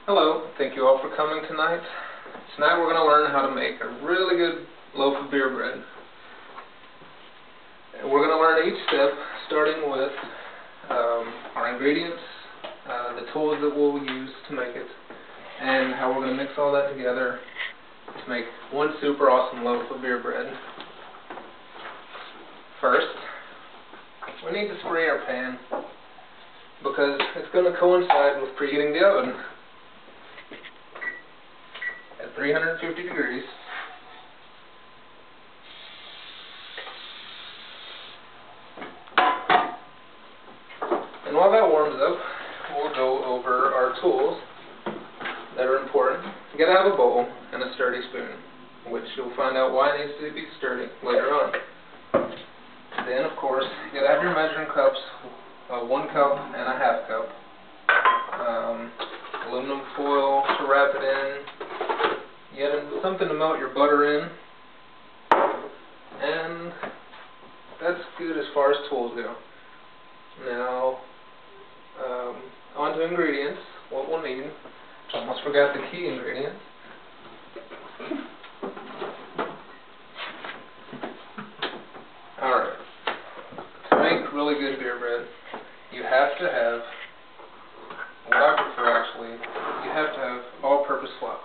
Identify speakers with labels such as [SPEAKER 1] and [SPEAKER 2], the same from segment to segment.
[SPEAKER 1] Hello, thank you all for coming tonight. Tonight we're going to learn how to make a really good loaf of beer bread. And we're going to learn each step, starting with our ingredients, the tools that we'll use to make it, and how we're going to mix all that together to make one super awesome loaf of beer bread. First, we need to spray our pan because it's going to coincide with preheating the oven at 350 degrees. And while that warms up, we'll go over our tools that are important. You gotta have a bowl and a sturdy spoon, which you'll find out why it needs to be sturdy later on. Then, of course, you gotta have your measuring cups, 1 cup and a half cup, aluminum foil to wrap it in. You got something to melt your butter in, and that's good as far as tools go. Now, on to ingredients, what we'll need. Almost forgot the key ingredient. Alright, to make really good beer bread, you have to have, what I prefer actually, you have to have all-purpose flour.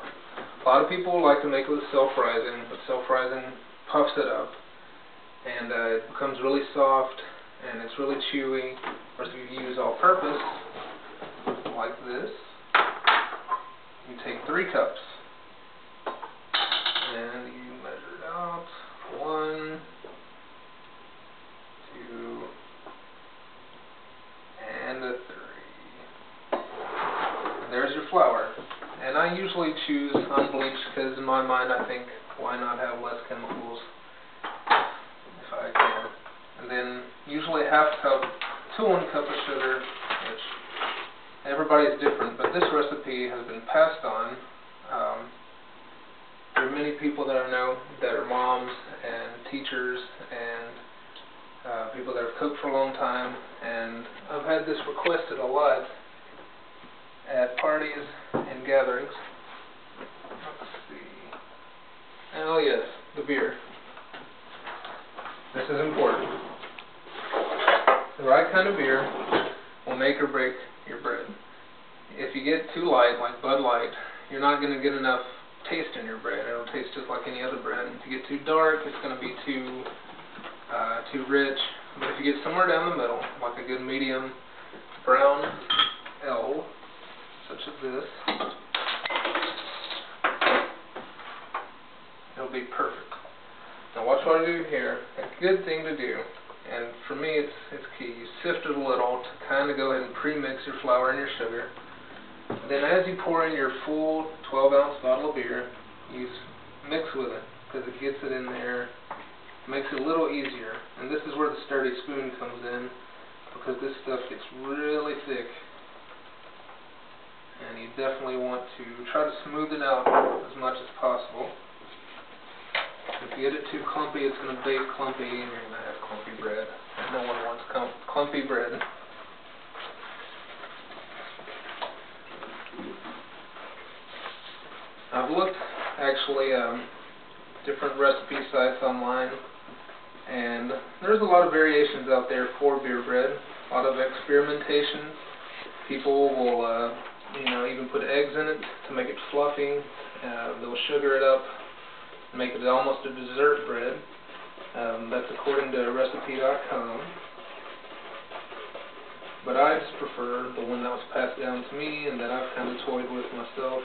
[SPEAKER 1] A lot of people like to make it with self-rising, but self-rising puffs it up, and it becomes really soft, and it's really chewy. Whereas if you use all-purpose, like this, you take 3 cups, and you measure it out, 1, 2, and a 3. And there's your flour. And I usually choose unbleached because in my mind I think, why not have less chemicals if I can. And then usually a half cup to 1 cup of sugar, which everybody's different, but this recipe has been passed on. There are many people that I know that are moms and teachers and people that have cooked for a long time, and I've had this requested a lot at parties and gatherings. Let's see. Oh yes, the beer. This is important. The right kind of beer will make or break your bread. If you get too light, like Bud Light, you're not going to get enough taste in your bread. It'll taste just like any other bread. If you get too dark, it's going to be too rich. But if you get somewhere down the middle, like a good medium brown ale, such as this, it'll be perfect. Now watch what I do here. A good thing to do, and for me it's key, you sift it a little to kind of go ahead and pre-mix your flour and your sugar. And then as you pour in your full 12-ounce bottle of beer, you mix with it, because it gets it in there, makes it a little easier. And this is where the sturdy spoon comes in, because this stuff gets really thick. And you definitely want to try to smooth it out as much as possible. If you get it too clumpy, it's going to bake clumpy, and you're going to have clumpy bread. And no one wants clumpy bread. I've looked, actually, different recipe sites online, and there's a lot of variations out there for beer bread. A lot of experimentation. People will even put eggs in it to make it fluffy. They'll sugar it up, make it almost a dessert bread. That's according to recipe.com. But I just prefer the one that was passed down to me and that I've kind of toyed with myself.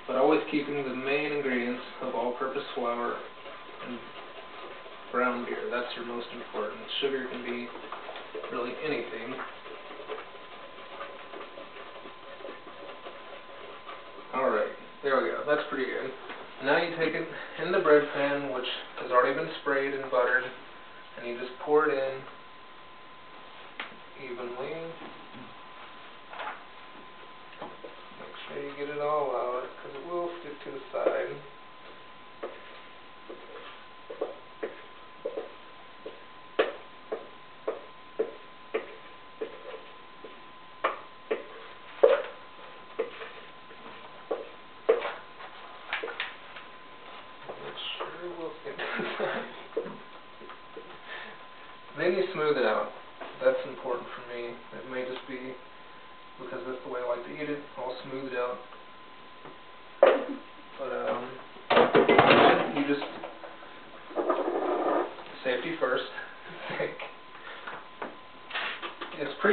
[SPEAKER 1] But always keeping the main ingredients of all-purpose flour and brown beer. That's your most important. Sugar can be really anything. Alright, there we go. That's pretty good. Now you take it in the bread pan, which has already been sprayed and buttered, and you just pour it in evenly. Make sure you get it all out, because it will stick to the side.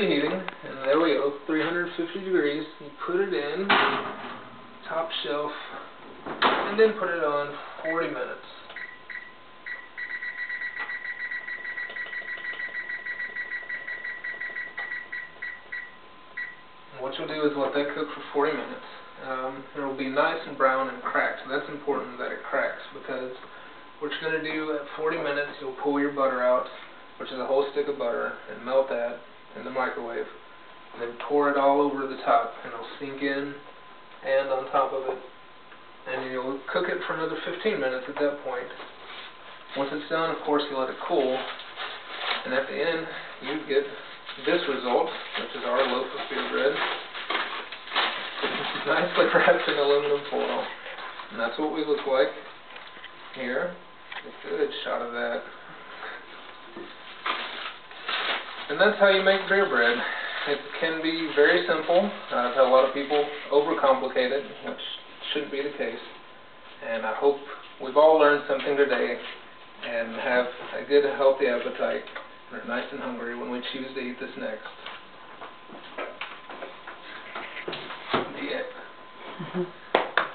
[SPEAKER 1] preheating, and there we go, 350 degrees. You put it in, top shelf, and then put it on 40 minutes. And what you'll do is let that cook for 40 minutes. It will be nice and brown and cracked. So that's important that it cracks, because what you're going to do at 40 minutes, you'll pull your butter out, which is a whole stick of butter, and melt that in the microwave. And then pour it all over the top, and it'll sink in and on top of it. And you'll cook it for another 15 minutes at that point. Once it's done, of course, you let it cool. And at the end, you get this result, which is our loaf of beer bread. It's nicely wrapped in aluminum foil. And that's what we look like here. A good shot of that. And that's how you make beer bread. It can be very simple. I've had a lot of people overcomplicate it, which shouldn't be the case. And I hope we've all learned something today and have a good, healthy appetite and are nice and hungry when we choose to eat this next.
[SPEAKER 2] Yay!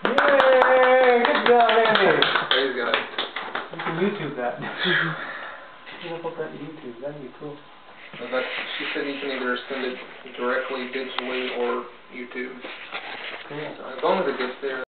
[SPEAKER 2] Good job, Andy!
[SPEAKER 1] Praise God.
[SPEAKER 2] You can YouTube that. You can put that to YouTube. That'd be cool.
[SPEAKER 1] Well, she said you can either send it directly, digitally, or YouTube.
[SPEAKER 2] Cool.
[SPEAKER 1] So as long as it gets there.